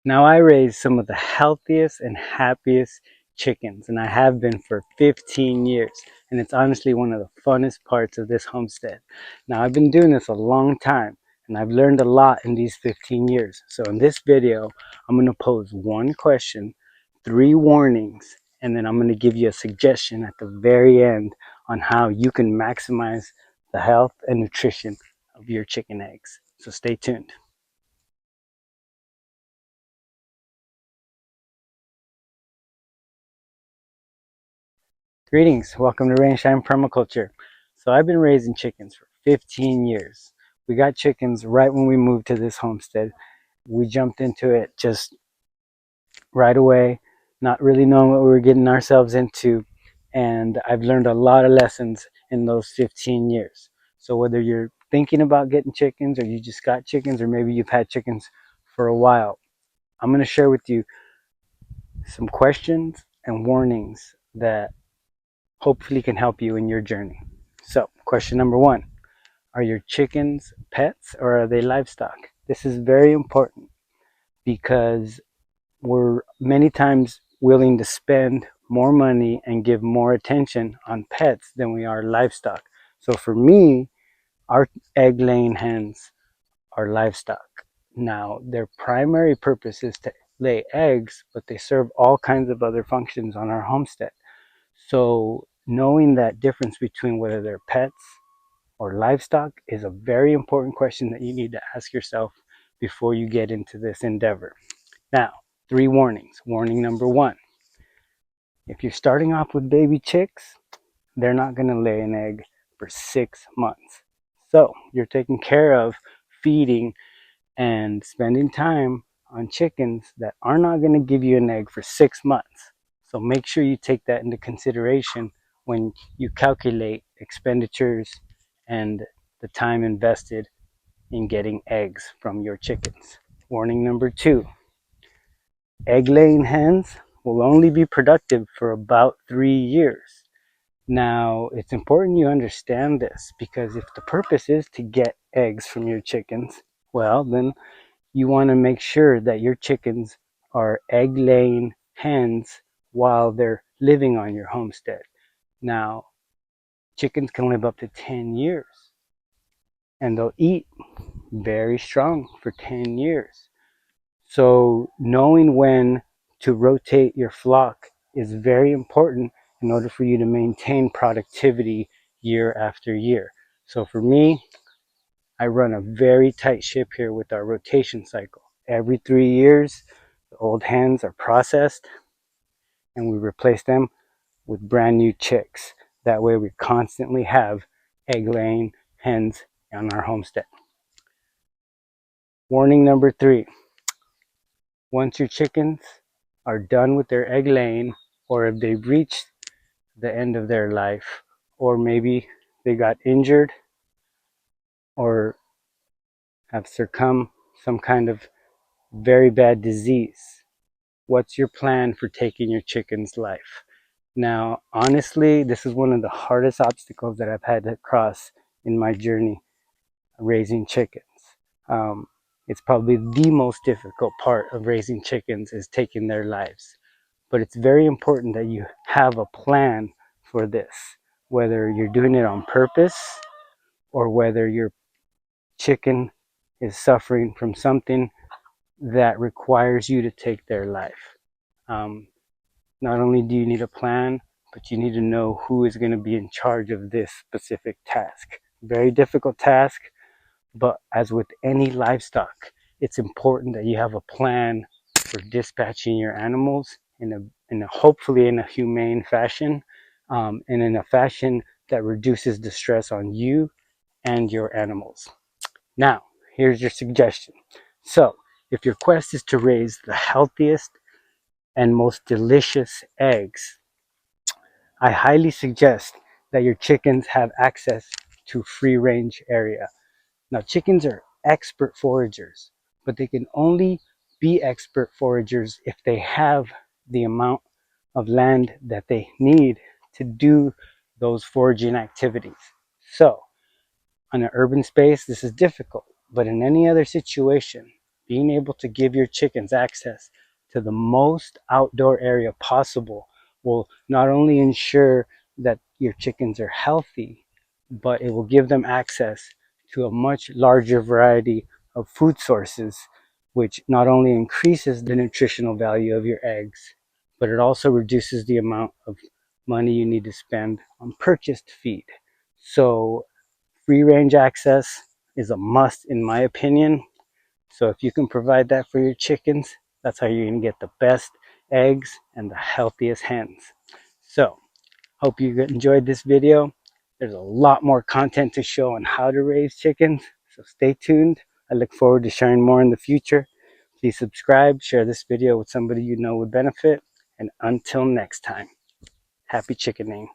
Now I raise some of the healthiest and happiest chickens, and I have been for 15 years. And it's honestly one of the funnest parts of this homestead. Now I've been doing this a long time, and I've learned a lot in these 15 years. So in this video, I'm going to pose one question, three warnings, and then I'm going to give you a suggestion at the very end on how you can maximize the health and nutrition of your chicken eggs. So stay tuned. Greetings, welcome to Rainshine Permaculture. So I've been raising chickens for 15 years. We got chickens right when we moved to this homestead. We jumped into it just right away, not really knowing what we were getting ourselves into. And I've learned a lot of lessons in those 15 years. So whether you're thinking about getting chickens or you just got chickens or maybe you've had chickens for a while, I'm going to share with you some questions and warnings that hopefully can help you in your journey. So, question number one, are your chickens pets or are they livestock? This is very important because we're many times willing to spend more money and give more attention on pets than we are livestock. So for me, our egg laying hens are livestock. Now, their primary purpose is to lay eggs, but they serve all kinds of other functions on our homestead. So knowing that difference between whether they're pets or livestock is a very important question that you need to ask yourself before you get into this endeavor. Now, three warnings. Warning number one, if you're starting off with baby chicks, they're not going to lay an egg for 6 months. So you're taking care of feeding and spending time on chickens that are not going to give you an egg for 6 months. So make sure you take that into consideration when you calculate expenditures and the time invested in getting eggs from your chickens. Warning number two, egg laying hens will only be productive for about 3 years. Now, it's important you understand this because if the purpose is to get eggs from your chickens, well, then you want to make sure that your chickens are egg laying hens while they're living on your homestead. Now, chickens can live up to 10 years and they'll eat very strong for 10 years. So, knowing when to rotate your flock is very important in order for you to maintain productivity year after year. So, for me, I run a very tight ship here with our rotation cycle. Every 3 years, the old hens are processed and we replace them with brand new chicks. That way we constantly have egg laying hens on our homestead. Warning number three, once your chickens are done with their egg laying, or if they've reached the end of their life, or maybe they got injured or have succumbed some kind of very bad disease, what's your plan for taking your chicken's life? Now, honestly, this is one of the hardest obstacles that I've had to cross in my journey raising chickens. Um, it's probably the most difficult part of raising chickens is taking their lives. But it's very important that you have a plan for this, whether you're doing it on purpose or whether your chicken is suffering from something that requires you to take their life. Um, Not only do you need a plan, but you need to know who is going to be in charge of this specific task. Very difficult task, but as with any livestock, it's important that you have a plan for dispatching your animals in a hopefully in a humane fashion, and in a fashion that reduces the stress on you and your animals. Now, here's your suggestion. So, if your quest is to raise the healthiest and most delicious eggs, I highly suggest that your chickens have access to free range area. Now, chickens are expert foragers, but they can only be expert foragers if they have the amount of land that they need to do those foraging activities. So, on an urban space, this is difficult, but in any other situation, being able to give your chickens access to the most outdoor area possible will not only ensure that your chickens are healthy, but it will give them access to a much larger variety of food sources, which not only increases the nutritional value of your eggs, but it also reduces the amount of money you need to spend on purchased feed. So free range access is a must in my opinion. So if you can provide that for your chickens, that's how you're going to get the best eggs and the healthiest hens. So hope you enjoyed this video. There's a lot more content to show on how to raise chickens, so stay tuned. I look forward to sharing more in the future. Please subscribe, share this video with somebody you know would benefit, and until next time, happy chickening.